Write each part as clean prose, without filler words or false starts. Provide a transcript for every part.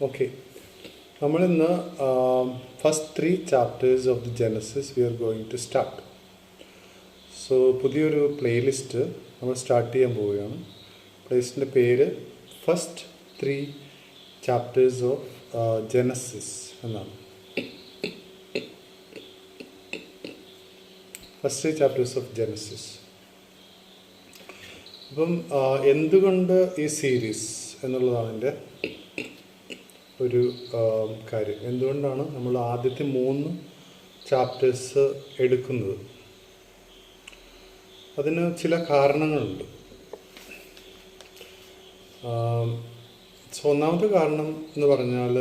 Okay, നമ്മളിന്ന് first 3 chapters of the Genesis we are going to start. So പുതിയൊരു playlist നമ്മൾ start ചെയ്യാൻ പോവുകയാണ്. പ്ലേലിസ്റ്റിൻ്റെ പേര് ഫസ്റ്റ് 3 ചാപ്റ്റേഴ്സ് ഓഫ് ജെനസിസ് എന്നാണ്. First 3 chapters of Genesis. അപ്പം എന്തുകൊണ്ട് ഈ സീരീസ് എന്നുള്ളതാണ് എൻ്റെ ഒരു കാര്യം. എന്തുകൊണ്ടാണ് നമ്മൾ ആദ്യത്തെ 3 ചാപ്റ്റേഴ്സ് എടുക്കുന്നത്? അതിന് ചില കാരണങ്ങളുണ്ട്. ഒന്നാമത്തെ കാരണം എന്ന് പറഞ്ഞാൽ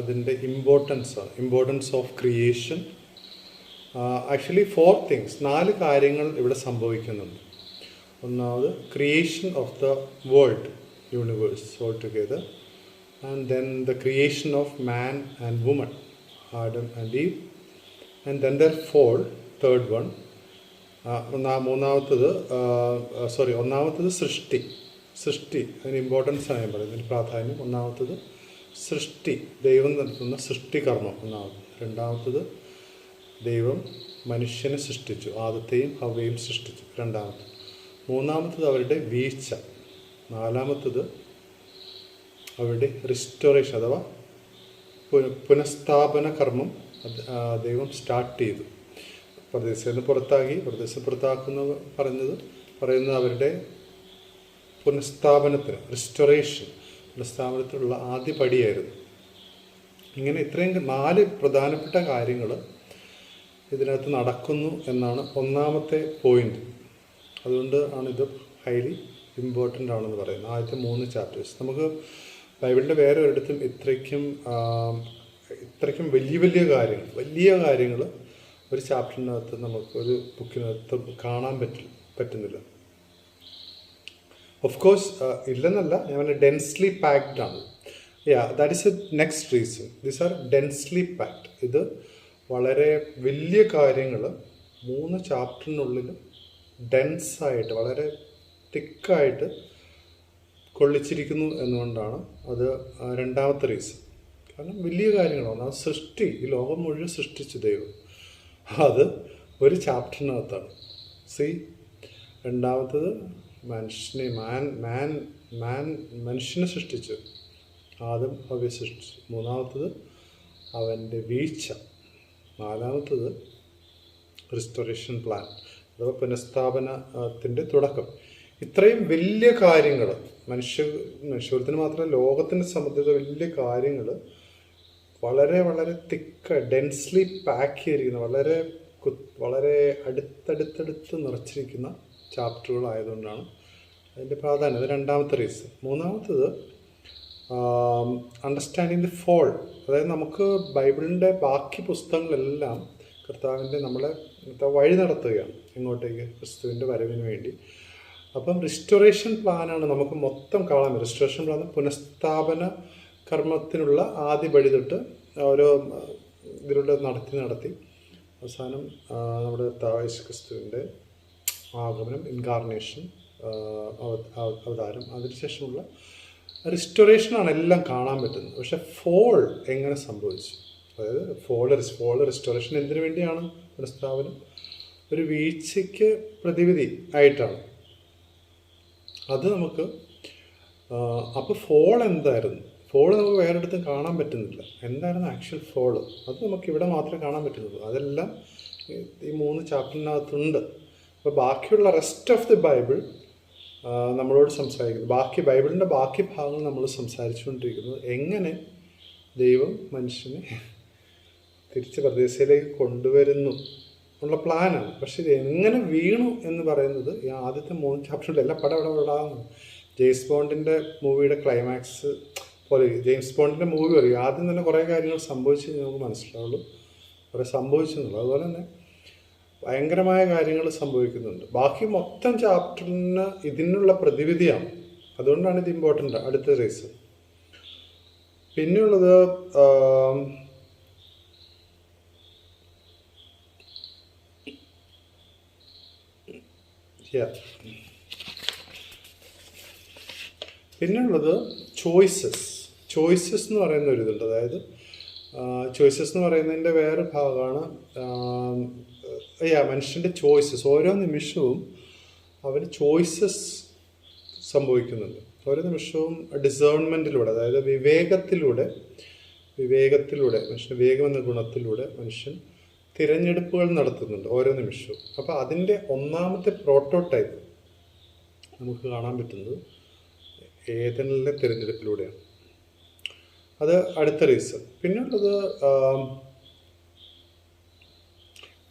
അതിൻ്റെ importance of creation. Actually 4 things, 4 കാര്യങ്ങൾ ഇവിടെ സംഭവിക്കുന്നുണ്ട്. ഒന്നാമത് creation of the world universe all together, and then the creation of man and woman, Adam and Eve, and then their fall, third one. ഒന്നാമത്തത് സൃഷ്ടി അതിന് ഇമ്പോർട്ടൻസ് ആണ് ഞാൻ പറയുന്നത്, ഇതിന് പ്രാധാന്യം. ഒന്നാമത്തത് സൃഷ്ടി, ദൈവം നടത്തുന്ന സൃഷ്ടികർമ്മം ഒന്നാമത്. രണ്ടാമത്തത് ദൈവം മനുഷ്യനെ സൃഷ്ടിച്ചു, ആദത്തെയും ഹവ്വയും സൃഷ്ടിച്ചു, രണ്ടാമത്തത്. മൂന്നാമത്തത് അവരുടെ വീഴ്ച. നാലാമത്തത് അവരുടെ റിസ്റ്റോറേഷൻ അഥവാ പുനഃസ്ഥാപന കർമ്മം ദൈവം സ്റ്റാർട്ട് ചെയ്തു. പ്രദേശത്ത് പുറത്താക്കുന്ന പറയുന്നത് അവരുടെ പുനഃസ്ഥാപനത്തിന്, പുനഃസ്ഥാപനത്തിനുള്ള ആദ്യ പടിയായിരുന്നു. ഇങ്ങനെ ഇത്രയും 4 പ്രധാനപ്പെട്ട കാര്യങ്ങൾ ഇതിനകത്ത് നടക്കുന്നു എന്നാണ് ഒന്നാമത്തെ പോയിന്റ്. അതുകൊണ്ട് ആണ് ഇത് ഹൈലി ഇമ്പോർട്ടൻ്റ് ആണെന്ന് പറയുന്നത്. ആദ്യത്തെ 3 ചാപ്റ്റേഴ്സ് നമുക്ക് ബൈബിളിൻ്റെ വേറെ ഒരിടത്തും ഇത്രയ്ക്കും വലിയ കാര്യങ്ങൾ ഒരു ചാപ്റ്ററിനകത്ത് നമുക്ക് ഒരു ബുക്കിനകത്ത് കാണാൻ പറ്റുന്നില്ല. ഓഫ് കോഴ്സ് ഇല്ലെന്നല്ല, ഞാൻ ഡെൻസ്ലി പാക്ഡ് ആണ്. That is A next reason. These are densely packed. ഇത് വളരെ വലിയ കാര്യങ്ങൾ 3 ചാപ്റ്ററിനുള്ളിൽ ഡെൻസായിട്ട്, വളരെ തിക്കായിട്ട് കൊള്ളിച്ചിരിക്കുന്നു എന്നുകൊണ്ടാണ് അത് രണ്ടാമത്തെ റീസൺ. കാരണം വലിയ കാര്യങ്ങളാണ്. ആ സൃഷ്ടി, ഈ ലോകം മുഴുവൻ സൃഷ്ടിച്ചു ദൈവം, അത് ഒരു ചാപ്റ്ററിനകത്താണ്. രണ്ടാമത്തത് മനുഷ്യനെ സൃഷ്ടിച്ചു, ആദം ഹവ്വയെ സൃഷ്ടിച്ചു. മൂന്നാമത്തത് അവൻ്റെ വീഴ്ച. നാലാമത്തത് റിസ്റ്റോറേഷൻ പ്ലാൻ അഥവാ പുനഃസ്ഥാപനത്തിൻ്റെ തുടക്കം. ഇത്രയും വലിയ കാര്യങ്ങൾ മനുഷ്യത്തിന് മാത്രമല്ല, ലോകത്തിനെ സംബന്ധിച്ച വലിയ കാര്യങ്ങൾ വളരെ വളരെ തിക്ക്, ഡെൻസ്ലി പാക്ക് ചെയ്തിരിക്കുന്ന, വളരെ അടുത്തടുത്തടുത്ത് നിറച്ചിരിക്കുന്ന ചാപ്റ്ററുകളായതുകൊണ്ടാണ് അതിൻ്റെ പ്രാധാന്യം. അത് രണ്ടാമത്തെ റീസൺ. മൂന്നാമത്തത് അണ്ടർസ്റ്റാൻഡിങ് ദി ഫോൾ. അതായത് നമുക്ക് ബൈബിളിൻ്റെ ബാക്കി പുസ്തകങ്ങളെല്ലാം നമ്മളെ വഴി നടത്തുകയാണ് എങ്ങോട്ടേക്ക്, ക്രിസ്തുവിൻ്റെ വരവിന് വേണ്ടി. അപ്പം റിസ്റ്റോറേഷൻ പ്ലാനാണ് നമുക്ക് മൊത്തം കാണാൻ. റിസ്റ്റോറേഷൻ പ്ലാൻ പുനഃസ്ഥാപന കർമ്മത്തിനുള്ള ആദ്യ പടി തൊട്ട് ഓരോ ഇതിലൂടെ നടത്തി അവസാനം നമ്മുടെ യേശു ക്രിസ്തുവിൻ്റെ ആഗമനം, ഇൻകാർണേഷൻ, അവതാരം, അതിനുശേഷമുള്ള റിസ്റ്റോറേഷനാണ് എല്ലാം കാണാൻ പറ്റുന്നത്. പക്ഷെ ഫോൾ എങ്ങനെ സംഭവിച്ചു? അതായത് ഫോൾ റിസ്റ്റോറേഷൻ എന്തിനു വേണ്ടിയാണ്? പുനഃസ്ഥാപനം ഒരു വീഴ്ചയ്ക്ക് പ്രതിവിധി ആയിട്ടാണ്. അത് നമുക്ക് അപ്പോൾ ഫോൾ എന്തായിരുന്നു? ഫോള് നമുക്ക് വേറെടുത്തും കാണാൻ പറ്റുന്നില്ല. എന്തായിരുന്നു ആക്ച്വൽ ഫോള്? അത് നമുക്ക് ഇവിടെ മാത്രമേ കാണാൻ പറ്റുന്നുള്ളൂ. അതെല്ലാം ഈ 3 ചാപ്റ്ററിനകത്തുണ്ട്. അപ്പോൾ ബാക്കിയുള്ള റെസ്റ്റ് ഓഫ് ദി ബൈബിൾ നമ്മളോട് സംസാരിക്കുന്നത്, ബൈബിളിൻ്റെ ബാക്കി ഭാഗങ്ങൾ നമ്മൾ സംസാരിച്ചുകൊണ്ടിരിക്കുന്നത് എങ്ങനെ ദൈവം മനുഷ്യനെ തിരിച്ച് പ്രദേശത്തിലേക്ക് കൊണ്ടുവരുന്നു ഉള്ള പ്ലാനാണ്. പക്ഷെ ഇത് എങ്ങനെ വീണു എന്ന് പറയുന്നത് ഈ ആദ്യത്തെ 3 ചാപ്റ്ററിലെല്ലാം പടപടാകുന്നു. ജെയിംസ് ബോണ്ടിൻ്റെ മൂവിയുടെ ക്ലൈമാക്സ് പോലെ, ജെയിംസ് ബോണ്ടിൻ്റെ മൂവി പറയും ആദ്യം തന്നെ കുറേ കാര്യങ്ങൾ സംഭവിച്ചു നമുക്ക് മനസ്സിലാവുള്ളൂ, കുറേ സംഭവിച്ചെന്നുള്ളൂ. അതുപോലെ തന്നെ ഭയങ്കരമായ കാര്യങ്ങൾ സംഭവിക്കുന്നുണ്ട്. ബാക്കി മൊത്തം ചാപ്റ്ററിന് ഇതിനുള്ള പ്രതിവിധിയാണ്. അതുകൊണ്ടാണ് ഇത് ഇമ്പോർട്ടൻ്റ്. അടുത്ത റീസൺ. പിന്നെയുള്ളത് പിന്നുള്ളത് ചോയ്സസ്. ചോയ്സസ് എന്ന് പറയുന്ന ഒരിതുണ്ട്. അതായത് ചോയ്സസ് എന്ന് പറയുന്നതിൻ്റെ വേറെ ഭാഗമാണ് മനുഷ്യൻ്റെ ചോയ്സസ്. ഓരോ നിമിഷവും അവന് ചോയ്സസ് സംഭവിക്കുന്നുണ്ട്. ഓരോ നിമിഷവും ഡിസേൺമെൻറ്റിലൂടെ, അതായത് വിവേകത്തിലൂടെ മനുഷ്യൻ്റെ വിവേകം എന്ന ഗുണത്തിലൂടെ മനുഷ്യൻ തിരഞ്ഞെടുപ്പുകൾ നടത്തുന്നുണ്ട് ഓരോ നിമിഷവും. അപ്പോൾ അതിൻ്റെ ഒന്നാമത്തെ പ്രോട്ടോടൈപ്പ് നമുക്ക് കാണാൻ പറ്റുന്നത് ഏദനിലെ തിരഞ്ഞെടുപ്പിലൂടെയാണ്. അത് അടുത്ത റീസൺ. പിന്നുള്ളത്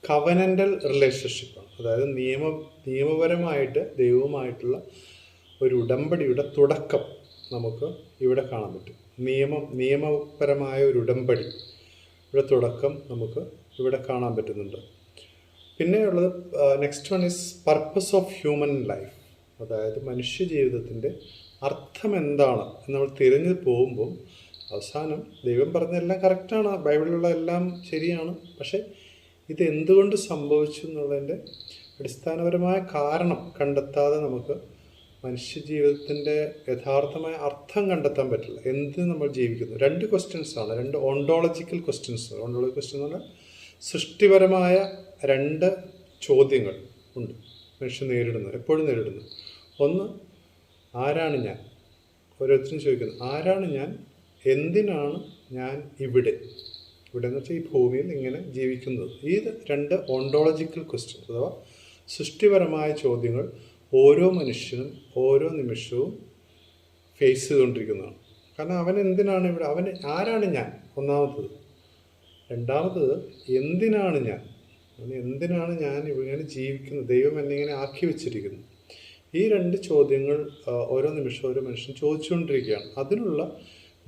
കവനൻ്റൽ റിലേഷൻഷിപ്പാണ്. അതായത് നിയമപരമായിട്ട് ദൈവവുമായിട്ടുള്ള ഒരു ഉടമ്പടിയുടെ തുടക്കം നമുക്ക് ഇവിടെ കാണാൻ പറ്റും. നിയമപരമായ ഒരു ഉടമ്പടിയുടെ തുടക്കം നമുക്ക് ഇവിടെ കാണാൻ പറ്റുന്നുണ്ട്. പിന്നെയുള്ളത് next one is purpose of human life. അതായത് മനുഷ്യ ജീവിതത്തിൻ്റെ അർത്ഥം എന്താണ് എന്ന് നമ്മൾ തിരഞ്ഞു പോകുമ്പോൾ അവസാനം ദൈവം പറഞ്ഞതെല്ലാം കറക്റ്റാണ്, ബൈബിളിലുള്ള എല്ലാം ശരിയാണ്, പക്ഷേ ഇത് എന്തുകൊണ്ട് സംഭവിച്ചു എന്നുള്ളതിൻ്റെ അടിസ്ഥാനപരമായ കാരണം കണ്ടെത്താതെ നമുക്ക് മനുഷ്യജീവിതത്തിൻ്റെ യഥാർത്ഥമായ അർത്ഥം കണ്ടെത്താൻ പറ്റില്ല. എന്ത് നമ്മൾ ജീവിക്കുന്നു? രണ്ട് ക്വസ്റ്റ്യൻസാണ്, രണ്ട് ഓണ്ടോളജിക്കൽ ക്വസ്റ്റ്യൻസ്. ഓണ്ടോളജിക്കൽ ക്വസ്റ്റ്യൻ എന്ന് പറഞ്ഞാൽ സൃഷ്ടിപരമായ രണ്ട് ചോദ്യങ്ങൾ ഉണ്ട് മനുഷ്യൻ നേരിടുന്നത്, എപ്പോഴും നേരിടുന്നു. ഒന്ന്, ആരാണ് ഞാൻ? ഓരോരുത്തരും ചോദിക്കുന്നു, ആരാണ് ഞാൻ? എന്തിനാണ് ഞാൻ ഇവിടെ എന്ന് വെച്ചാൽ ഈ ഭൂമിയിൽ ഇങ്ങനെ ജീവിക്കുന്നത്? ഈ രണ്ട് ഓണ്ടോളജിക്കൽ ക്വസ്റ്റ്യൻസ് അഥവാ സൃഷ്ടിപരമായ ചോദ്യങ്ങൾ ഓരോ മനുഷ്യനും ഓരോ നിമിഷവും ഫേസ് ചെയ്തുകൊണ്ടിരിക്കുന്നതാണ്. കാരണം അവൻ എന്തിനാണ് ഇവിടെ, അവൻ ആരാണ് ഞാൻ? ഒന്നാമത്തത്. രണ്ടാമത്തത്, എന്തിനാണ് ഞാൻ? എന്തിനാണ് ഞാൻ ഇങ്ങനെ ജീവിക്കുന്നത്? ദൈവം എന്നെ ഇങ്ങനെ ആക്കി വെച്ചിരിക്കുന്നു. ഈ രണ്ട് ചോദ്യങ്ങൾ ഓരോ നിമിഷവും ഓരോ മനുഷ്യൻ ചോദിച്ചുകൊണ്ടിരിക്കുകയാണ്. അതിനുള്ള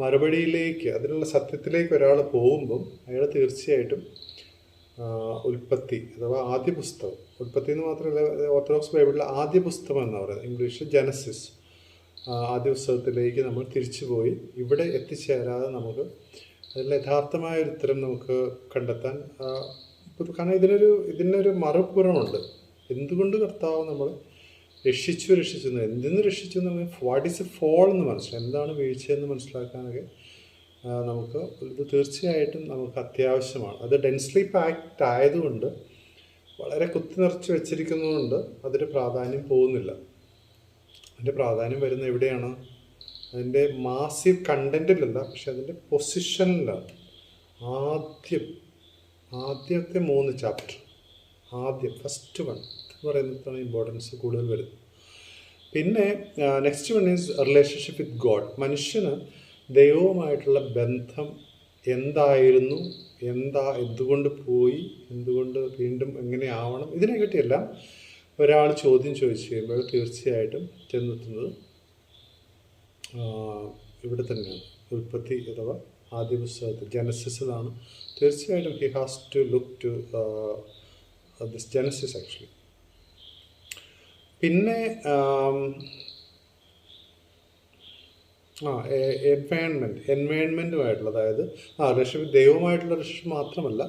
മറുപടിയിലേക്ക്, അതിനുള്ള സത്യത്തിലേക്ക് ഒരാൾ പോകുമ്പം അയാൾ തീർച്ചയായിട്ടും ഉൽപ്പത്തി അഥവാ ആദ്യ പുസ്തകം, ഉൽപ്പത്തി എന്ന് മാത്രമല്ല ഓർത്തഡോക്സ് ബൈബിളിലെ ആദ്യ പുസ്തകം എന്ന് പറയുന്നത് ഇംഗ്ലീഷിൽ ജനസിസ്, ആദ്യ പുസ്തകത്തിലേക്ക് നമ്മൾ തിരിച്ചു പോയി ഇവിടെ എത്തിച്ചേരാതെ നമുക്ക് അതിൽ യഥാർത്ഥമായ ഒരു ഉത്തരം നമുക്ക് കണ്ടെത്താൻ, കാരണം ഇതിനൊരു മറുപുറമുണ്ട്. എന്തുകൊണ്ട് കർത്താവ് നമ്മൾ രക്ഷിച്ചു എന്തിന്ന് രക്ഷിച്ചു എന്ന് പറഞ്ഞാൽ വാട്ട് ഈസ് എ ഫോൾ എന്ന് മനസ്സിലാക്കാം, എന്താണ് വീഴ്ചയെന്ന് മനസ്സിലാക്കാനൊക്കെ നമുക്ക് ഇത് തീർച്ചയായിട്ടും നമുക്ക് അത്യാവശ്യമാണ്. അത് ഡെൻസ്ലി പാക്ഡ് ആയതുകൊണ്ട്, വളരെ കുത്തി നിറച്ച് വെച്ചിരിക്കുന്നതുകൊണ്ട് അതിൻ്റെ പ്രാധാന്യം പോകുന്നില്ല. അതിൻ്റെ പ്രാധാന്യം വരുന്നത് എവിടെയാണ്? അതിൻ്റെ മാസീവ് കണ്ടൻറ്റിലല്ല, പക്ഷെ അതിൻ്റെ പൊസിഷനിലാണ്. ആദ്യത്തെ 3 ചാപ്റ്റർ, ഫസ്റ്റ് വൺ എന്ന് പറയുന്നതാണ് ഇമ്പോർട്ടൻസ് കൂടുതൽ വരുന്നത്. പിന്നെ next one is relationship with God. മനുഷ്യന് ദൈവവുമായിട്ടുള്ള ബന്ധം എന്തായിരുന്നു, എന്തുകൊണ്ട് പോയി, എന്തുകൊണ്ട് വീണ്ടും എങ്ങനെയാവണം, ഇതിനെപ്പറ്റിയെല്ലാം ഒരാൾ ചോദ്യം ചോദിച്ചു കഴിയുമ്പോൾ തീർച്ചയായിട്ടും ചെന്നെത്തുന്നത് ഇവിടെ തന്നെയാണ്, ഉൽപ്പത്തി അഥവാ ആദ്യ പുസ്തകത്തിൽ ജനസിസിലാണ്. തീർച്ചയായിട്ടും he has to look to this Genesis actually. പിന്നെ എൻവയൺമെൻറ്റുമായിട്ടുള്ള, അതായത് റിലേഷൻഷിപ്പ് ദൈവവുമായിട്ടുള്ള റിലേഷൻഷിപ്പ് മാത്രമല്ല,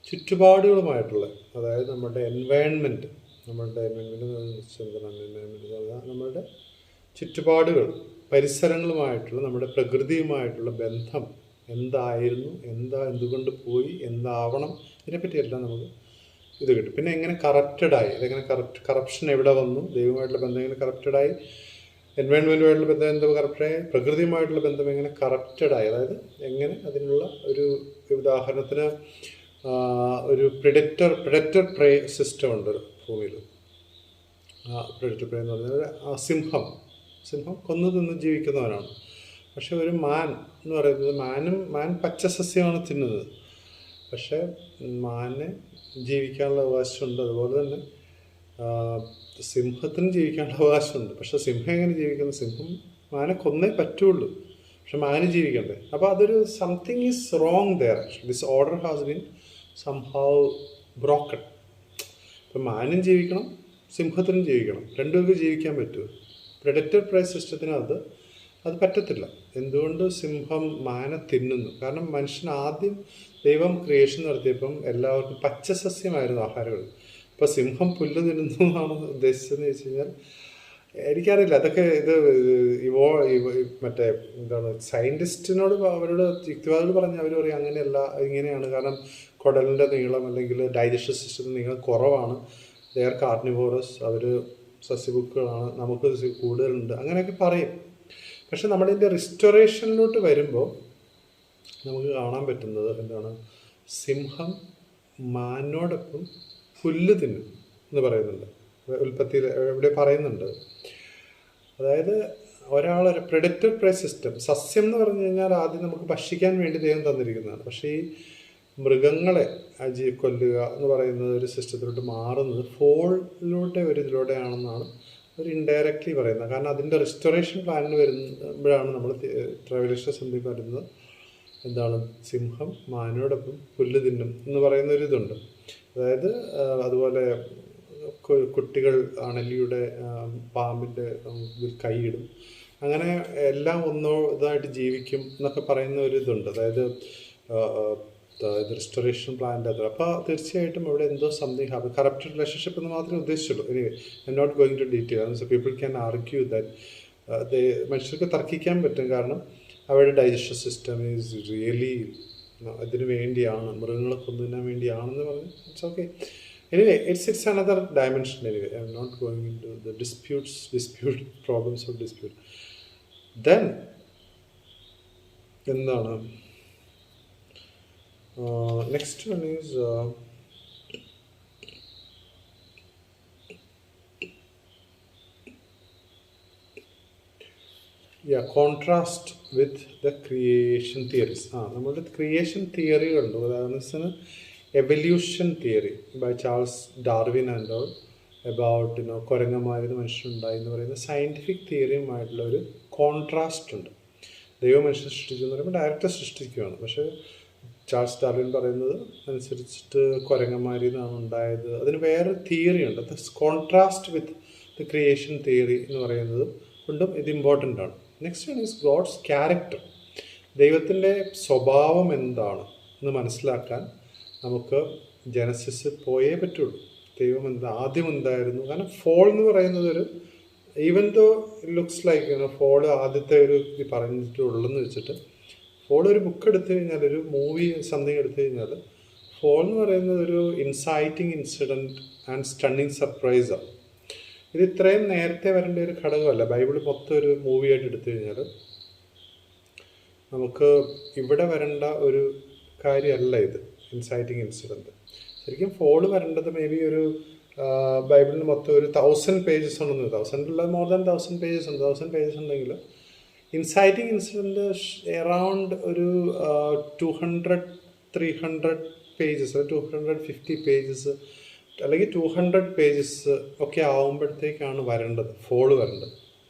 ചുറ്റുപാടുകളുമായിട്ടുള്ള, അതായത് നമ്മുടെ എൻവയൺമെൻറ്റ് നമ്മളുടെ ചുറ്റുപാടുകൾ, പരിസരങ്ങളുമായിട്ടുള്ള, നമ്മുടെ പ്രകൃതിയുമായിട്ടുള്ള ബന്ധം എന്തായിരുന്നു, എന്തുകൊണ്ട് പോയി, എന്താവണം, ഇതിനെപ്പറ്റിയെല്ലാം നമുക്ക് ഇത് കിട്ടും. പിന്നെ എങ്ങനെ കറപ്റ്റഡായി, അതെങ്ങനെ കറപ്ഷൻ എവിടെ വന്നു, ദൈവമായിട്ടുള്ള ബന്ധം എങ്ങനെ കറപ്റ്റഡായി, എൻവയൺമെൻറ്റുമായിട്ടുള്ള ബന്ധം എന്ത് കറപ്റ്റഡായി, പ്രകൃതിയുമായിട്ടുള്ള ബന്ധം എങ്ങനെ കറപ്റ്റഡായി, അതായത് എങ്ങനെ അതിനുള്ള ഒരു ഉദാഹരണത്തിന് ഒരു പ്രെഡറ്റർ പ്രേ സിസ്റ്റം ഉണ്ട് ഭൂമിയിൽ. പ്രെഡറ്റർ പ്രേ എന്ന് പറഞ്ഞാൽ സിംഹം കൊന്നു തിന്ന് ജീവിക്കുന്നവനാണ്. പക്ഷെ ഒരു മാൻ എന്ന് പറയുന്നത്, മാൻ പച്ചസസ്യമാണ് തിന്നുന്നത്. പക്ഷേ മാന് ജീവിക്കാനുള്ള അവകാശമുണ്ട്. അതുപോലെ തന്നെ സിംഹത്തിന് ജീവിക്കാനുള്ള അവകാശമുണ്ട്. പക്ഷെ സിംഹം എങ്ങനെ ജീവിക്കുന്നത്? സിംഹം മാനെ കൊന്നേ പറ്റുള്ളൂ, പക്ഷെ മാന് ജീവിക്കണ്ടേ? അപ്പോൾ അതൊരു something is wrong there. This order has been somehow broken. ഇപ്പം മാനും ജീവിക്കണം, സിംഹത്തിനും ജീവിക്കണം, രണ്ടുപേർക്ക് ജീവിക്കാൻ പറ്റുമോ? പ്രെഡറ്റർ പ്രേ സിസ്റ്റത്തിനകത്ത് അത് പറ്റത്തില്ല. എന്തുകൊണ്ട് സിംഹം മാനെ തിന്നുന്നു? കാരണം മനുഷ്യൻ ആദ്യം ദൈവം ക്രിയേഷൻ നടത്തിയപ്പം എല്ലാവർക്കും പച്ചസസ്യമായിരുന്നു ആഹാരങ്ങൾ. ഇപ്പോൾ സിംഹം പുല്ല് തിന്നുന്നു എന്നാണ് ഉദ്ദേശിച്ചതെന്ന് ചോദിച്ചു കഴിഞ്ഞാൽ എനിക്കറിയില്ല അതൊക്കെ മറ്റേ എന്താണ് സയൻറ്റിസ്റ്റിനോട് അവരോട് യുക്തിവാദികൾ പറഞ്ഞ് അവർ പറയും അങ്ങനെയല്ല, ഇങ്ങനെയാണ്. കാരണം കുടലിൻ്റെ നീളം അല്ലെങ്കിൽ ഡൈജസ്റ്റീവ് സിസ്റ്റത്തിൻ്റെ നീളം കുറവാണ്. ദേ ആർ കാർണിവോറസ്, അവർ സസ്യഭുക്കുകളാണ്, നമുക്ക് കൂടുതലുണ്ട്, അങ്ങനെയൊക്കെ പറയും. പക്ഷെ നമ്മളിതിൻ്റെ റിസ്റ്റോറേഷനിലോട്ട് വരുമ്പോൾ നമുക്ക് കാണാൻ പറ്റുന്നത് എന്താണ്, സിംഹം മാനോടൊപ്പം പുല്ല് തിന്നും എന്ന് പറയുന്നുണ്ട്. ഉൽപ്പത്തിയിൽ ഇവിടെ പറയുന്നുണ്ട്. അതായത് ഒരാളൊരു പ്രെഡറ്റർ പ്രേ സിസ്റ്റം, സസ്യം എന്ന് പറഞ്ഞു കഴിഞ്ഞാൽ ആദ്യം നമുക്ക് ഭക്ഷിക്കാൻ വേണ്ടി ദൈവം തന്നിരിക്കുന്നതാണ്. പക്ഷേ ഈ മൃഗങ്ങളെ കൊല്ലുക എന്ന് പറയുന്നത് ഒരു സിസ്റ്റത്തിലോട്ട് മാറുന്നത് ഫോളിലൂടെ ഒരു ഇതിലൂടെയാണെന്നാണ് ഒരു ഇൻഡയറക്റ്റ്ലി പറയുന്നത്. കാരണം അതിൻ്റെ റിസ്റ്റോറേഷൻ പ്ലാനിന് വരുമ്പോഴാണ് നമ്മൾ ട്രവലേഷൻ സന്ധിക്ക് വരുന്നത് എന്താണ്, സിംഹം മാനോടൊപ്പം പുല്ല് തിന്നും എന്ന് പറയുന്ന ഒരു ഇതുണ്ട്. അതായത് അതുപോലെ കുട്ടികൾ അണലിയുടെ പാമ്പിൻ്റെ കൈയിടും, അങ്ങനെ എല്ലാം ഇതായിട്ട് ജീവിക്കും എന്നൊക്കെ പറയുന്ന ഒരു ഇതുണ്ട്. അതായത് റിസ്റ്റോറേഷൻ പ്ലാൻ്റെ അത്. അപ്പോൾ തീർച്ചയായിട്ടും അവിടെ എന്തോ സംതിങ് ഹാപ്പൻ. കറപ്റ്റഡ് റിലേഷൻഷിപ്പ് എന്ന് മാത്രമേ ഉദ്ദേശിച്ചുള്ളൂ. ഇനി I am not going to detail. So people can argue that മനുഷ്യർക്ക് തർക്കിക്കാൻ പറ്റും. കാരണം അവരുടെ ഡൈജസ്റ്റീവ് സിസ്റ്റം ഈസ് റിയലി അതിന് വേണ്ടിയാണ്, മൃഗങ്ങളെ കൊന്നതിന് വേണ്ടിയാണെന്ന് പറഞ്ഞ് it's okay. Anyway it's another dimension. Anyway I am not going into the dispute problems of dispute. Then എന്താണ് next one is contrast with the creation theories. നമ്മളുടെ creation തിയറികളുണ്ട്. ഉദാഹരണത്തിന് evolution theory by Charles Darwin and all about കുരങ്ങന്മാരിൽ മനുഷ്യനുണ്ടായി എന്ന് പറയുന്ന scientific തിയറിയുമായിട്ടുള്ള ഒരു contrast ഉണ്ട്. ദൈവം മനുഷ്യൻ സൃഷ്ടിച്ചു എന്ന് പറയുമ്പോൾ ഡയറക്റ്റ് സൃഷ്ടിക്കുകയാണ്. പക്ഷേ ചാൾസ് ഡാർവിൻ പറയുന്നത് അനുസരിച്ചിട്ട് കുരങ്ങന്മാരിൽ നിന്നാണ് ഉണ്ടായത്. അതിന് വേറെ തിയറി ഉണ്ട്. അത് contrast with the creation theory എന്ന് പറയുന്നത് കൊണ്ടും ഇത് ഇമ്പോർട്ടൻ്റ് ആണ്. Next one is God's character. ദൈവത്തിൻ്റെ സ്വഭാവം എന്താണ് എന്ന് മനസ്സിലാക്കാൻ നമുക്ക് ജനസിസ് പോയേ പറ്റുള്ളൂ. ദൈവം ആദ്യം എന്തായിരുന്നു. കാരണം ഫോൾ എന്ന് പറയുന്നത് ഒരു even though looks like fall ആദ്യത്തെ ഒരു ഇത് പറഞ്ഞിട്ടുള്ളെന്ന് വെച്ചിട്ട് ഫോൾ ഒരു ബുക്ക് എടുത്തു കഴിഞ്ഞാൽ, ഒരു മൂവി സംതിങ് എടുത്തു കഴിഞ്ഞാൽ, ഫോൾ എന്ന് പറയുന്നത് ഒരു ഇൻസൈറ്റിംഗ് ഇൻസിഡൻറ്റ് ആൻഡ് സ്റ്റണ്ണിങ് സർപ്രൈസാണ്. ഇത് ഇത്രയും നേരത്തെ വരേണ്ട ഒരു ഘടകമല്ല. ബൈബിൾ മൊത്തം ഒരു മൂവിയായിട്ട് എടുത്തു കഴിഞ്ഞാൽ നമുക്ക് ഇവിടെ വരേണ്ട ഒരു കാര്യമല്ല ഇത് ഇൻസൈറ്റിംഗ് ഇൻസിഡൻറ്റ്. ശരിക്കും ഫോള് വരേണ്ടത് മേ ബി ഒരു ബൈബിളിന് മൊത്തം ഒരു 1000 പേജസ് ഉണ്ടെന്ന്. 1000 മോർ ദാൻ 1000 പേജസ് ഉണ്ട്. 1000 പേജസ് ഉണ്ടെങ്കിൽ ഇൻസൈറ്റിംഗ് ഇൻസിഡൻറ്റ് എറൗണ്ട് ഒരു 200-300 പേജസ്, 250 പേജസ് അല്ലെങ്കിൽ 200 പേജസ് ഒക്കെ ആകുമ്പോഴത്തേക്കാണ് വരേണ്ടത്, ഫോള് വരേണ്ടത്.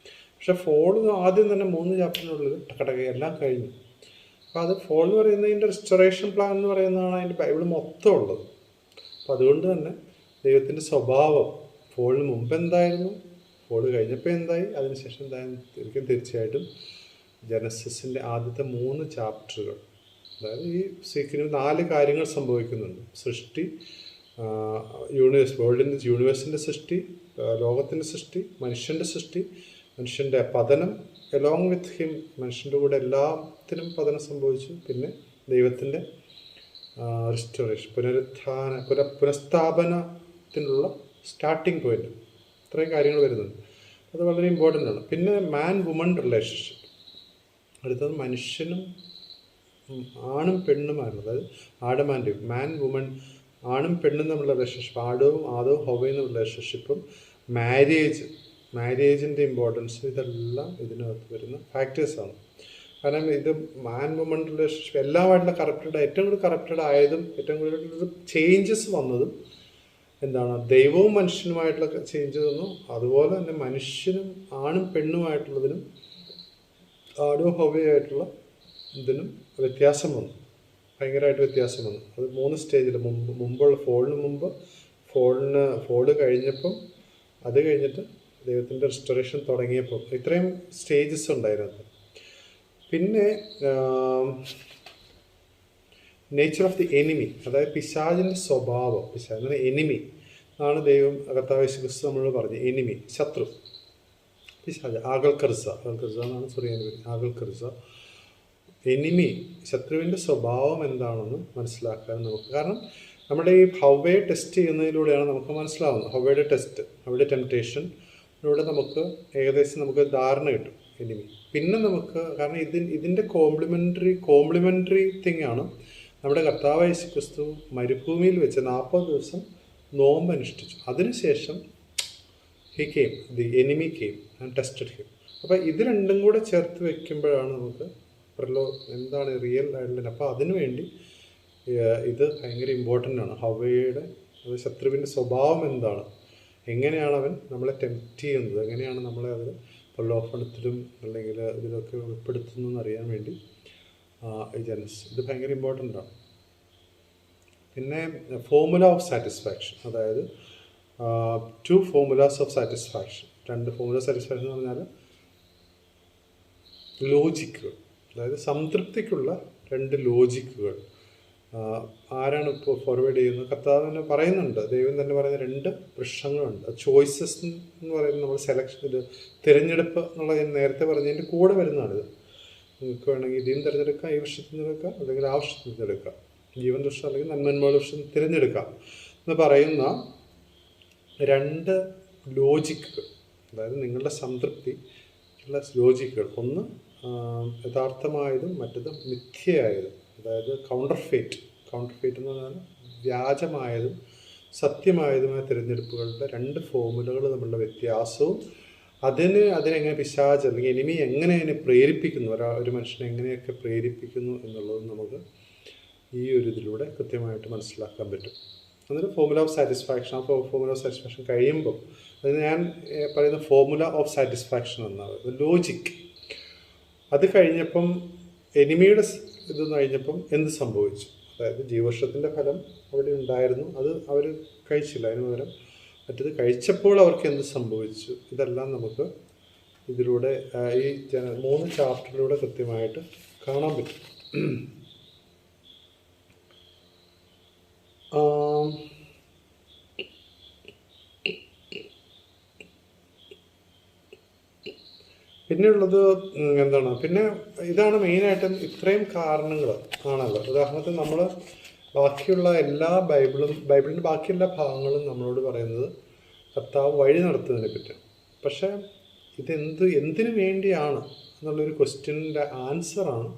പക്ഷെ ഫോള് ആദ്യം തന്നെ 3 ചാപ്റ്ററിനുള്ളിൽ എല്ലാം കഴിഞ്ഞു. അപ്പോൾ അത് ഫോൾ എന്ന് പറയുന്നതിൻ്റെ റിസ്റ്റോറേഷൻ പ്ലാൻ എന്ന് പറയുന്നതാണ് അതിൻ്റെ ബൈബിൾ മൊത്തം ഉള്ളത്. അപ്പോൾ അതുകൊണ്ട് തന്നെ ദൈവത്തിൻ്റെ സ്വഭാവം ഫോളിന് മുമ്പ് എന്തായിരുന്നു, ഫോള് കഴിഞ്ഞപ്പോൾ എന്തായി, അതിനുശേഷം എന്തായാലും തീർച്ചയായിട്ടും ജനസിസിൻ്റെ ആദ്യത്തെ 3 ചാപ്റ്ററുകൾ, അതായത് ഈ സീക്വൻസിൽ 4 കാര്യങ്ങൾ സംഭവിക്കുന്നുണ്ട്. സൃഷ്ടി, യൂണിവേഴ്സിൻ്റെ സൃഷ്ടി, ലോകത്തിൻ്റെ സൃഷ്ടി, മനുഷ്യൻ്റെ സൃഷ്ടി, മനുഷ്യൻ്റെ പതനം, എലോങ് വിത്ത് ഹിം മനുഷ്യൻ്റെ കൂടെ എല്ലാത്തിനും പതനം സംഭവിച്ചു. പിന്നെ ദൈവത്തിൻ്റെ റിസ്റ്റോറേഷൻ, പുനഃസ്ഥാപനത്തിനുള്ള സ്റ്റാർട്ടിംഗ് പോയിന്റ്. ഇത്രയും കാര്യങ്ങൾ വരുന്നുണ്ട്. അത് വളരെ ഇമ്പോർട്ടൻ്റ് ആണ്. പിന്നെ മാൻ വുമൺ റിലേഷൻഷിപ്പ്, അടുത്തത് മനുഷ്യനും ആണും പെണ്ണുമാണ്. അതായത് Adam and eve, man woman, ആണും പെണ്ണും തമ്മിലുള്ള റിലേഷൻഷിപ്പ്, ആദവും ഹവ്വയും തമ്മിലുള്ള റിലേഷൻഷിപ്പും, മാരേജിൻ്റെ ഇമ്പോർട്ടൻസ്, ഇതെല്ലാം ഇതിനകത്ത് വരുന്ന ഫാക്ടേഴ്സാണ്. കാരണം ഇത് മാൻ വുമൺ റിലേഷൻഷിപ്പ് എല്ലാമായിട്ടുള്ള ഏറ്റവും കൂടുതൽ കറപ്റ്റഡ് ആയതും ഏറ്റവും കൂടുതൽ ചേഞ്ചസ് വന്നതും എന്താണ്, ദൈവവും മനുഷ്യനുമായിട്ടുള്ള ചേഞ്ചസ് വന്നു. അതുപോലെ തന്നെ മനുഷ്യനും ആണും പെണ്ണുമായിട്ടുള്ളതിനും ആഡവും ഹവ്വയായിട്ടുള്ള ഇതിനും വ്യത്യാസം വന്നു, ഭയങ്കരമായിട്ട് വ്യത്യാസം വന്നു. അത് 3 സ്റ്റേജിൽ മുമ്പുള്ള ഫോളിന് മുമ്പ്, ഫോള് കഴിഞ്ഞപ്പം, അത് കഴിഞ്ഞിട്ട് ദൈവത്തിൻ്റെ റിസ്റ്റോറേഷൻ തുടങ്ങിയപ്പോൾ, ഇത്രയും സ്റ്റേജസ് ഉണ്ടായിരുന്നത്. പിന്നെ നേച്ചർ ഓഫ് ദി എനിമി, അതായത് പിശാചിൻ്റെ സ്വഭാവം. പിശാചിൻ്റെ എനിമി ആണ് ദൈവം, കർത്താവ് യേശു ക്രിസ്തു നമ്മളോട് പറഞ്ഞു, എനിമി, ശത്രു. പിശാച്, ആകൽക്കർസ എന്നാണ് സുറിയാനി പേര്, ആകൽക്കർസ. എനിമി, ശത്രുവിൻ്റെ സ്വഭാവം എന്താണെന്ന് മനസ്സിലാക്കാൻ നമുക്ക്, കാരണം നമ്മുടെ ഈ ഹവ്വയെ ടെസ്റ്റ് ചെയ്യുന്നതിലൂടെയാണ് നമുക്ക് മനസ്സിലാവുന്നത്. ഹവ്വയുടെ ടെസ്റ്റ്, ഹവ്വയുടെ ടെംപ്റ്റേഷനിലൂടെ നമുക്ക് ഏകദേശം നമുക്ക് ധാരണ കിട്ടും എനിമി. പിന്നെ നമുക്ക്, കാരണം ഇതിൻ്റെ കോംപ്ലിമെൻ്ററി തിങ് ആണ് നമ്മുടെ കർത്താവ് യേശു ക്രിസ്തു മരുഭൂമിയിൽ വെച്ച് 40 ദിവസം നോമ്പ് അനുഷ്ഠിച്ചു. അതിനുശേഷം the enemy came and tested him. അപ്പോൾ ഇത് രണ്ടും കൂടെ ചേർത്ത് വെക്കുമ്പോഴാണ് നമുക്ക് എന്താണ് റിയൽ ആയിട്ടുള്ളത്. അപ്പോൾ അതിനുവേണ്ടി ഇത് ഭയങ്കര ഇമ്പോർട്ടൻ്റ് ആണ്. ഹവ്വയുടെ ശത്രുവിൻ്റെ സ്വഭാവം എന്താണ്, എങ്ങനെയാണ് അവൻ നമ്മളെ ടെംപ്റ്റ് ചെയ്യുന്നത്, എങ്ങനെയാണ് നമ്മളെ അതിൽ പ്രലോഭനത്തിലും അല്ലെങ്കിൽ ഇതിലൊക്കെ ഉൾപ്പെടുത്തുന്നതെന്ന് അറിയാൻ വേണ്ടി ഇത് ഭയങ്കര ഇമ്പോർട്ടൻ്റ് ആണ്. പിന്നെ ഫോർമുല ഓഫ് സാറ്റിസ്ഫാക്ഷൻ, അതായത് 2 formulas of satisfaction. 2 formula satisfaction എന്ന് പറഞ്ഞാൽ ലോജിക്കുകൾ, അതായത് സംതൃപ്തിക്കുള്ള 2 ലോജിക്കുകൾ. ആരാണ് ഇപ്പോൾ ഫോർവേഡ് ചെയ്യുന്നത്? കർത്താവ് തന്നെ പറയുന്നുണ്ട്, ദൈവം തന്നെ പറയുന്ന 2 വൃക്ഷങ്ങളുണ്ട്. ചോയ്സസ് എന്ന് പറയുന്നത് നമ്മൾ സെലക്ഷൻ, ഇത് തിരഞ്ഞെടുപ്പ് എന്നുള്ള ഞാൻ നേരത്തെ പറഞ്ഞതിൻ്റെ കൂടെ വരുന്നതാണിത്. നിങ്ങൾക്ക് വേണമെങ്കിൽ ഇതിൽ നിന്ന് തിരഞ്ഞെടുക്കാം, ഈ വൃക്ഷത്തിൽ നിന്ന് എടുക്കാം, അല്ലെങ്കിൽ ആ വൃക്ഷത്തിൽ നിന്ന് എടുക്കാം. ജീവൻ വൃക്ഷം അല്ലെങ്കിൽ നന്മന്മയുടെ വൃക്ഷം തിരഞ്ഞെടുക്കാം എന്ന് പറയുന്ന 2 ലോജിക്കുകൾ, അതായത് നിങ്ങളുടെ സംതൃപ്തി ഉള്ള ലോജിക്കുകൾ. ഒന്ന് യഥാർത്ഥമായതും മറ്റത് മിഥ്യയായതും, അതായത് കൗണ്ടർഫെയ്റ്റ് എന്ന് പറഞ്ഞാൽ വ്യാജമായതും സത്യമായതുമായ തിരഞ്ഞെടുപ്പുകളുടെ 2 ഫോർമുലകൾ തമ്മിലുള്ള വ്യത്യാസവും അതിനെങ്ങനെ പിശാച് അല്ലെങ്കിൽ എനിമി എങ്ങനെ അതിനെ പ്രേരിപ്പിക്കുന്നു, ഒരു മനുഷ്യനെ എങ്ങനെയൊക്കെ പ്രേരിപ്പിക്കുന്നു എന്നുള്ളത് നമുക്ക് ഈ ഒരു ഇതിലൂടെ കൃത്യമായിട്ട് മനസ്സിലാക്കാൻ പറ്റും. അതൊരു ഫോർമുല ഓഫ് സാറ്റിസ്ഫാക്ഷൻ. ആ ഫോർമുല ഓഫ് സാറ്റിസ്ഫാക്ഷൻ കഴിയുമ്പോൾ അത് ഞാൻ പറയുന്ന ഫോർമുല ഓഫ് സാറ്റിസ്ഫാക്ഷൻ എന്നാണ് ലോജിക്. അത് കഴിഞ്ഞപ്പം എനിമിയുടെ ഇത് കഴിഞ്ഞപ്പം എന്ത് സംഭവിച്ചു, അതായത് ജീവവൃക്ഷത്തിൻ്റെ ഫലം അവിടെ ഉണ്ടായിരുന്നു, അത് അവർ കഴിച്ചില്ല, അതിന് പകരം മറ്റത് കഴിച്ചപ്പോൾ അവർക്ക് എന്ത് സംഭവിച്ചു, ഇതെല്ലാം നമുക്ക് ഇതിലൂടെ ഈ 3 ചാപ്റ്ററിലൂടെ കൃത്യമായിട്ട് കാണാൻ പറ്റും. പിന്നെയുള്ളത് എന്താണ്, പിന്നെ ഇതാണ് മെയിനായിട്ടും ഇത്രയും കാരണങ്ങൾ ആണല്ലോ. ഉദാഹരണത്തിന് നമ്മൾ ബാക്കിയുള്ള എല്ലാ ബൈബിളിൻ്റെ ബാക്കി എല്ലാ ഭാഗങ്ങളും നമ്മളോട് പറയുന്നത് കർത്താവ് വഴി നടത്തുന്നതിനെ പറ്റി. പക്ഷേ എന്തിനു വേണ്ടിയാണ് എന്നുള്ളൊരു ക്വസ്റ്റ്യൻ്റെ ആൻസറാണ്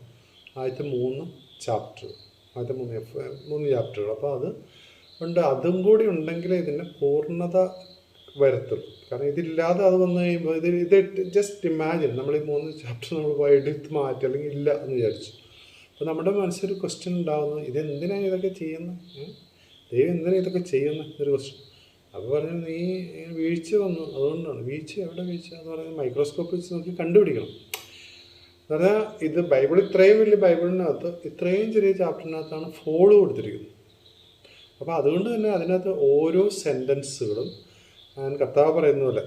ആദ്യത്തെ 3 ചാപ്റ്റർ, ആദ്യത്തെ 3 ചാപ്റ്ററുകൾ. അപ്പോൾ അതും കൂടി ഉണ്ടെങ്കിലേ ഇതിൻ്റെ പൂർണ്ണത വരത്തുള്ളൂ. കാരണം ഇതില്ലാതെ അത് വന്നു കഴിയുമ്പോൾ ഇത് ജസ്റ്റ് ഇമാജിൻ നമ്മൾ ഈ 3 ചാപ്റ്റർ നമ്മൾ എടുത്ത് മാറ്റി അല്ലെങ്കിൽ ഇല്ല എന്ന് വിചാരിച്ചു. അപ്പോൾ നമ്മുടെ മനസ്സിലൊരു ക്വസ്റ്റ്യൻ ഉണ്ടാകുന്നത്, ഇതെന്തിനാണ് ഇതൊക്കെ ചെയ്യുന്നത്, ദൈവം എന്തിനാണ് ഇതൊക്കെ ചെയ്യുന്നത് എന്നൊരു ക്വസ്റ്റ്യൻ. അപ്പോൾ പറഞ്ഞു, നീ വീഴ്ച വന്നു, അതുകൊണ്ടാണ്. എവിടെ വീഴ്ച എന്ന് പറയുന്നത് മൈക്രോസ്കോപ്പ് വെച്ച് നോക്കി കണ്ടുപിടിക്കണം. പറഞ്ഞാൽ ഇത് ഇത്രയും വലിയ ബൈബിളിനകത്ത് ഇത്രയും ചെറിയ ചാപ്റ്ററിനകത്താണ് ഫോളോ കൊടുത്തിരിക്കുന്നത്. അപ്പോൾ അതുകൊണ്ട് തന്നെ അതിനകത്ത് ഓരോ സെൻറ്റൻസുകളും കർത്താവ് പറയുന്ന പോലെ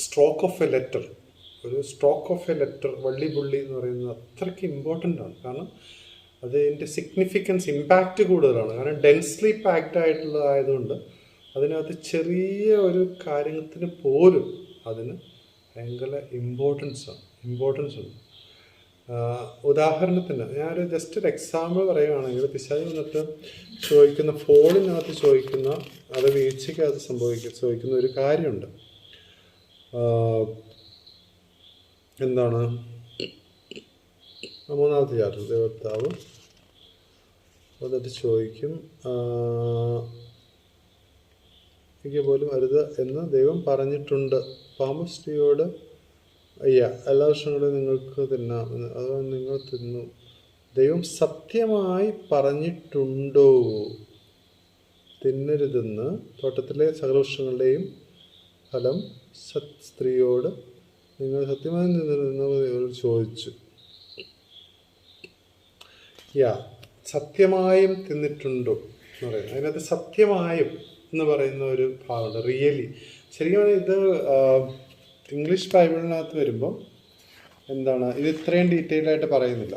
സ്ട്രോക്ക് ഓഫ് എ ലെറ്റർ, വള്ളി പുള്ളി എന്ന് പറയുന്നത് അത്രയ്ക്ക് ഇമ്പോർട്ടൻ്റ് ആണ്. കാരണം അതിൻ്റെ സിഗ്നിഫിക്കൻസ്, ഇമ്പാക്റ്റ് കൂടുതലാണ്. കാരണം ഡെൻസ്ലി പാക്ഡ് ആയിട്ടുള്ളതായതുകൊണ്ട് അതിനകത്ത് ചെറിയ ഒരു കാര്യത്തിന് പോലും അതിന് ഭയങ്കര ഇമ്പോർട്ടൻസ് ഉണ്ട്. ഉദാഹരണത്തിന് ഞാനൊരു ജസ്റ്റ് ഒരു എക്സാമ്പിൾ പറയുകയാണെങ്കിൽ, പിശാച് വന്നിട്ട് ചോദിക്കുന്ന ഫോണിനകത്ത് ചോദിക്കുന്ന, അത് വീഴ്ചയ്ക്കകത്ത് ചോദിക്കുന്ന ഒരു കാര്യമുണ്ട്. എന്താണ് 3-ാമത്തെ ചാപ്റ്റർ ദൈവത്താവ് വന്നിട്ട് ചോദിക്കും, എനിക്ക് പോലും അരുത് എന്ന് ദൈവം പറഞ്ഞിട്ടുണ്ട്, പാമ്പ് സ്ത്രീയോട് എല്ലാ വർഷങ്ങളും നിങ്ങൾക്ക് തിന്നാം, അത് നിങ്ങൾ തിന്നു, ദൈവം സത്യമായി പറഞ്ഞിട്ടുണ്ടോ തിന്നരുതെന്ന്, തോട്ടത്തിലെ സകലവൃക്ഷങ്ങളുടെയും ഫലം സ്ത്രീയോട് നിങ്ങൾ സത്യമായി നിന്നിരുന്ന ചോദിച്ചു. സത്യമായും തിന്നിട്ടുണ്ടോ എന്ന് പറയുന്നത്, അതിനകത്ത് സത്യമായും എന്ന് പറയുന്ന ഒരു ഭാഗമുണ്ട്. റിയലി ശരിക്കും ഇത് ഇംഗ്ലീഷ് ബൈബിളിനകത്ത് വരുമ്പോൾ എന്താണ്, ഇത് ഇത്രയും ഡീറ്റെയിൽ ആയിട്ട് പറയുന്നില്ല.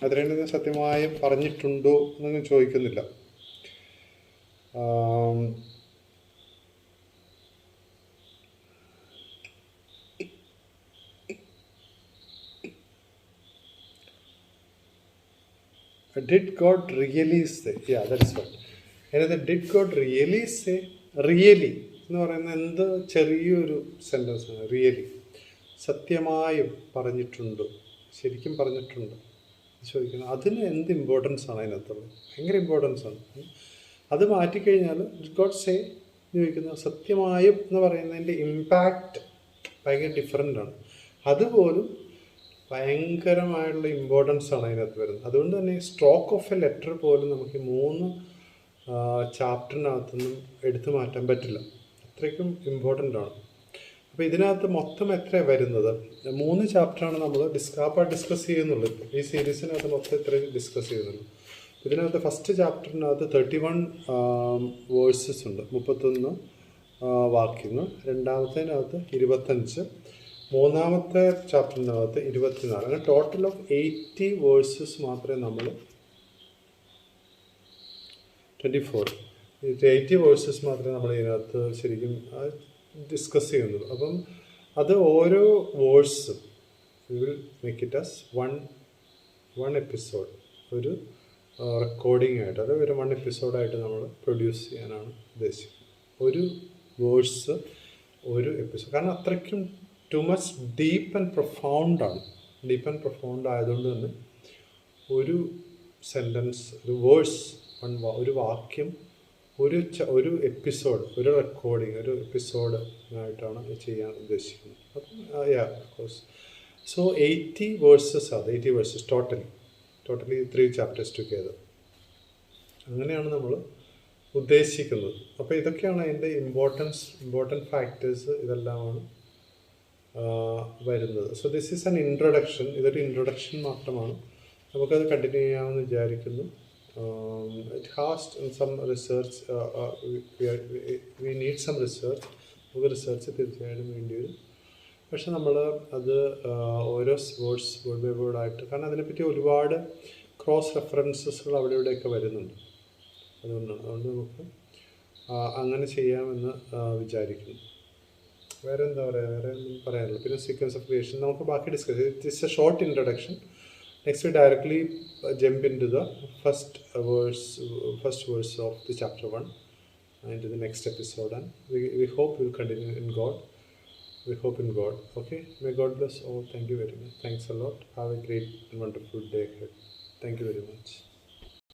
അതിനെ സത്യമായും പറഞ്ഞിട്ടുണ്ടോ എന്നൊന്നും ചോദിക്കുന്നില്ല. Did God really say, yeah that's what. അതിനകത്ത് did God really say, really എന്ന് പറയുന്ന എന്ത് ചെറിയൊരു സെൻറ്റൻസ് ആണ്. റിയലി സത്യമായും പറഞ്ഞിട്ടുണ്ടോ, ശരിക്കും പറഞ്ഞിട്ടുണ്ടോ ചോദിക്കുന്നത്. അതിന് എന്ത് ഇമ്പോർട്ടൻസ് ആണ് അതിനകത്തുള്ളത്? ഭയങ്കര ഇമ്പോർട്ടൻസ് ആണ്. അത് മാറ്റിക്കഴിഞ്ഞാൽ ഡിഡ് ഗോഡ് സേ ചോദിക്കുന്നത് സത്യമായും എന്ന് പറയുന്നതിൻ്റെ ഇമ്പാക്റ്റ് ഭയങ്കര ഡിഫറെൻ്റ് ആണ്. അതുപോലും ഭയങ്കരമായിട്ടുള്ള ഇമ്പോർട്ടൻസ് ആണ് അതിനകത്ത് വരുന്നത്. അതുകൊണ്ട് തന്നെ സ്ട്രോക്ക് ഓഫ് എ ലെറ്റർ പോലും നമുക്ക് 3 ചാപ്റ്ററിനകത്തൊന്നും എടുത്തു മാറ്റാൻ പറ്റില്ല. അത്രയ്ക്കും ഇമ്പോർട്ടൻ്റ് ആണ്. അപ്പോൾ ഇതിനകത്ത് മൊത്തം എത്രയാണ് വരുന്നത്? 3 ചാപ്റ്ററാണ് നമ്മൾ ഡിസ്കസ് ചെയ്യുന്നുള്ളൂ. ഇപ്പോൾ ഈ സീരീസിനകത്ത് മൊത്തം ഇത്രയും ഡിസ്കസ് ചെയ്യുന്നുള്ളൂ. ഇതിനകത്ത് ഫസ്റ്റ് ചാപ്റ്ററിനകത്ത് 31 വേഴ്സസ് ഉണ്ട്, 31 വാക്യങ്ങൾ. രണ്ടാമത്തേനകത്ത് 25, മൂന്നാമത്തെ ചാപ്റ്ററിനകത്ത് 24. അങ്ങനെ ടോട്ടൽ ഓഫ് 80 വേഴ്സസ് മാത്രമേ നമ്മൾ 80 വേഴ്സസ് മാത്രമേ നമ്മൾ ഇതിനകത്ത് ശരിക്കും ഡിസ്കസ് ചെയ്യുന്നുള്ളൂ. അപ്പം അത് ഓരോ വേഴ്സും will make it as one episode, ഒരു റെക്കോർഡിംഗ് ആയിട്ട്, അത് ഒരു 1 എപ്പിസോഡായിട്ട് നമ്മൾ പ്രൊഡ്യൂസ് ചെയ്യാനാണ് ഉദ്ദേശിക്കുന്നത്. ഒരു വേഴ്സ് ഒരു എപ്പിസോഡ്. കാരണം അത്രയ്ക്കും ടു മച്ച് ഡീപ്പ് ആൻഡ് പ്രൊഫൗണ്ടാണ്. ഡീപ്പ് ആൻഡ് പ്രൊഫൗണ്ട് ആയതുകൊണ്ട് തന്നെ ഒരു സെൻറ്റൻസ്, ഒരു വേഴ്സ്, ഒരു വാക്യം, ഒരു എപ്പിസോഡ്, ഒരു റെക്കോർഡിങ്, ഒരു എപ്പിസോഡ് ആയിട്ടാണ് ചെയ്യാൻ ഉദ്ദേശിക്കുന്നത്. അപ്പം യാ ഓഫ് കോഴ്സ്. സോ 80 വേഴ്സസ് ആണ്, 80 വേഴ്സസ് ടോട്ടലി 3 ചാപ്റ്റേഴ്സ് ടുഗെദർ. അങ്ങനെയാണ് നമ്മൾ ഉദ്ദേശിക്കുന്നത്. അപ്പോൾ ഇതൊക്കെയാണ് അതിൻ്റെ ഇമ്പോർട്ടൻറ്റ് ഫാക്ടേഴ്സ്. ഇതെല്ലാമാണ് വരുന്നത്. So this is an introduction. ഇതൊരു ഇൻട്രൊഡക്ഷൻ മാത്രമാണ്. നമുക്കത് കണ്ടിന്യൂ ചെയ്യാമെന്ന് വിചാരിക്കുന്നു. It has some research, we need some research. നമുക്ക് റിസർച്ച് തീർച്ചയായിട്ടും വേണ്ടി വരും. പക്ഷെ നമ്മൾ അത് ഓരോ വേർഡ് ബൈ വേർഡായിട്ട്, കാരണം അതിനെപ്പറ്റി ഒരുപാട് ക്രോസ് റെഫറൻസസുകൾ അവിടെ ഇവിടെയൊക്കെ വരുന്നുണ്ട്. അതുകൊണ്ട് നമുക്ക് അങ്ങനെ ചെയ്യാമെന്ന് വിചാരിക്കുന്നു. വേറെ എന്താ പറയുക, വേറെ ഒന്നും പറയാനില്ല. പിന്നെ സീക്വൻസ് ഓഫ് ക്രിയേഷൻ നമുക്ക് ബാക്കി ഡിസ്കസ് ചെയ്യാം. It is A short introduction. Next we directly jump into the first verse of the chapter 1 into the next episode, and we hope we will continue in God. We hope in God. Okay, may God bless all. Thank you very much. Thanks a lot. Have a great and wonderful day ahead. Thank you very much.